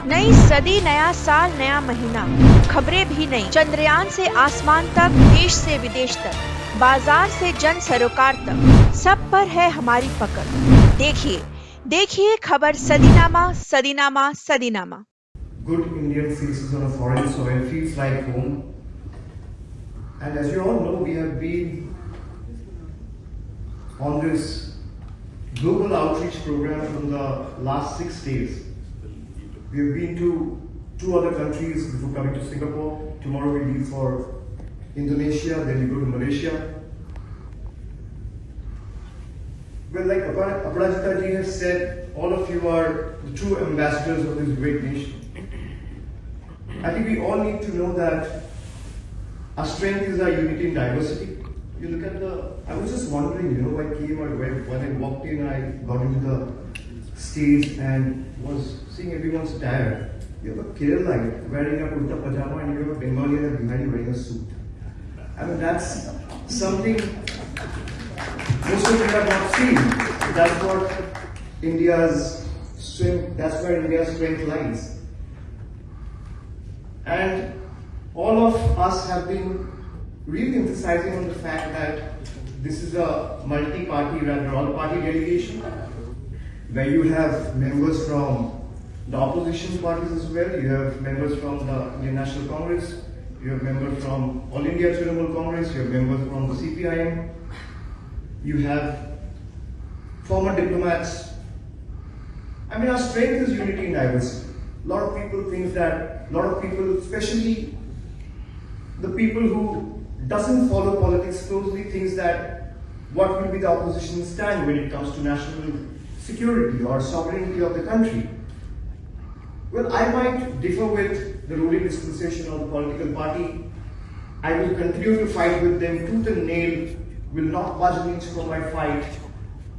नई सदी, नया साल, नया महीना, खबरें भी नई। चंद्रयान से आसमान तक, देश से विदेश तक, बाजार से जन सरोकार तक, सब पर है हमारी पकड़। देखिए देखिए खबर सदीनामा, सदीनामा, सदीनामा। Good Indian faces on a foreign soil feels like home. And as you all know, we have been on this global outreach program from the last 6 days. We have been to 2 other countries before coming to Singapore. Tomorrow we leave for Indonesia, then we go to Malaysia. Well, like Aparajita ji has said, all of you are the true ambassadors of this great nation. I think we all need to know that our strength is our unity in diversity. You look at I was just wondering, I came, when I walked in, I got into the stage and was seeing everyone's attire. You have a Kerala wearing a kurta pajama and you have a Bengali and a Bihari wearing a suit. I mean, that's something most of you have not seen. That's what India's strength, that's where India's strength lies. And all of us have been really emphasizing on the fact that this is a multi-party, rather all-party delegation, where you have members from the opposition parties as well, you have members from the Indian National Congress, you have members from All India Trinamool Congress, you have members from the CPIM, you have former diplomats. I mean, our strength is unity in diversity. A lot of people, especially the people who doesn't follow politics closely, thinks that what will be the opposition stand when it comes to national security or sovereignty of the country. Well, I might differ with the ruling dispensation or the political party. I will continue to fight with them tooth and nail, will not budge an inch from my fight.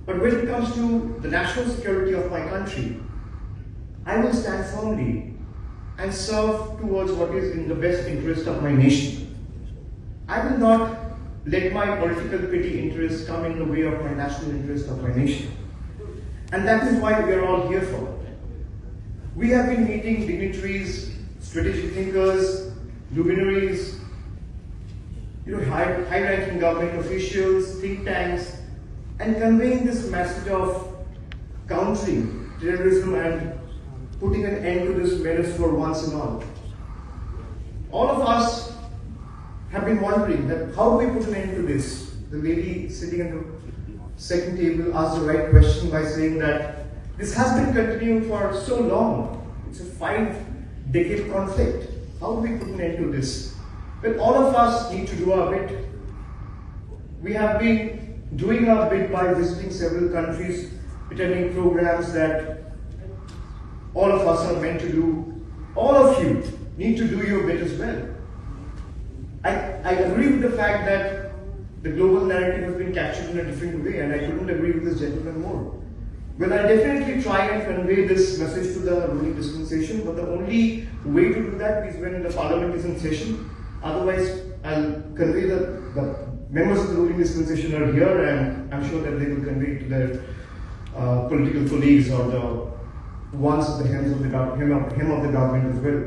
But when it comes to the national security of my country, I will stand firmly and serve towards what is in the best interest of my nation. I will not let my political petty interests come in the way of my national interest of my nation. And that is why we are all here for. We have been meeting dignitaries, strategic thinkers, luminaries, high-ranking government officials, think tanks, and conveying this message of countering terrorism and putting an end to this menace for once and all. All of us have been wondering that how do we put an end to this? The lady sitting in the second table asked the right question by saying that this has been continuing for so long. It's a 5-decade conflict. How do we put an end to this? Well, all of us need to do our bit. We have been doing our bit by visiting several countries, attending programs that all of us are meant to do. All of you need to do your bit as well. I agree with the fact that the global narrative has been captured in a different way, and I couldn't agree with this gentleman more. Well, I definitely try and convey this message to the ruling dispensation, but the only way to do that is when the parliament is in session. Otherwise, I'll convey the members of the ruling dispensation are here, and I'm sure that they will convey to their political colleagues or the ones at the hem of the government as well.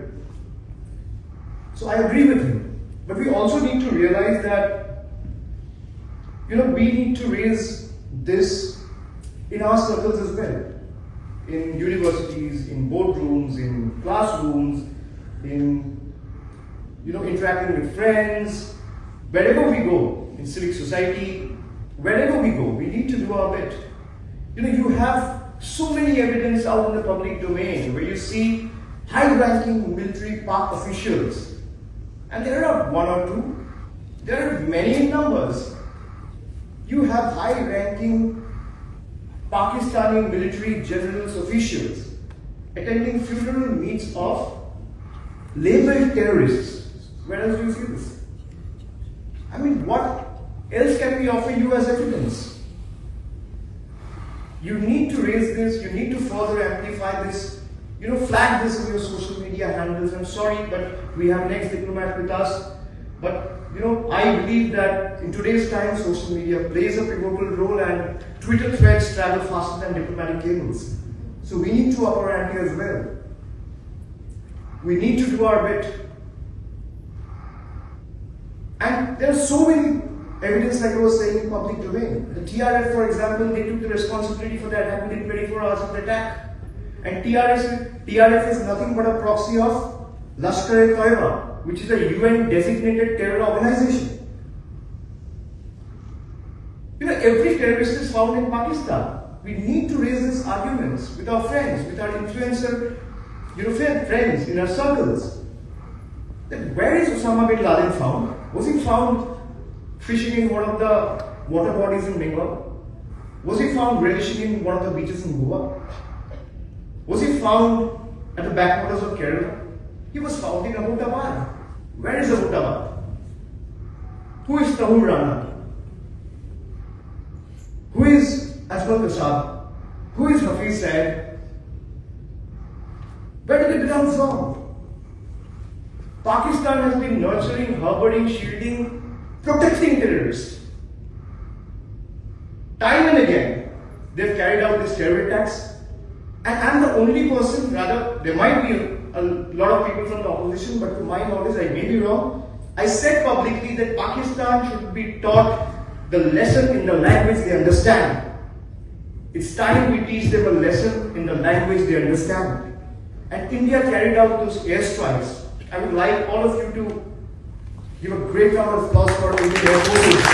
So I agree with him. But we also need to realize that, we need to raise this in our circles as well. In universities, in boardrooms, in classrooms, in, interacting with friends, wherever we go, in civic society, wherever we go, we need to do our bit. You have so many evidence out in the public domain where you see high-ranking military park officials, and there are not one or two, there are many in numbers. You have high-ranking Pakistani military generals officials attending funeral meets of labeled terrorists. Where else do you see this? I mean, what else can we offer you as evidence? You need to raise this, you need to further amplify this, flag this in your social media handles. I'm sorry, but we have next diplomat with us. But, I believe that in today's time, social media plays a pivotal role and Twitter threads travel faster than diplomatic cables. So we need to up our ante as well. We need to do our bit. And there are so many evidence, like I was saying, in public domain. The TRF, for example, they took the responsibility for the attack within 24 hours of the attack. And TRF is nothing but a proxy of Lashkar-e-Taiba, which is a UN designated terror organization. You know, every terrorist is found in Pakistan. We need to raise these arguments with our friends, with our influencer, friends in our circles. Then where is Osama bin Laden found? Was he found fishing in one of the water bodies in Bengal? Was he found relishing in one of the beaches in Goa? Was he found at the backwaters of Kerala? He was found in Abbottabad. Where is Abbottabad? Who is Tahur Rana? Who is Asmal Kasab? Who is Hafiz Said? Where did it come from? Pakistan has been nurturing, harboring, shielding, protecting terrorists. Time and again, they've carried out these terror attacks. And I'm the only person, rather, there might be a lot of people from the opposition, but to my knowledge, I may be wrong. I said publicly that Pakistan should be taught the lesson in the language they understand. It's time we teach them a lesson in the language they understand. And India carried out those airstrikes. I would like all of you to give a great round of applause for Indian Air Force.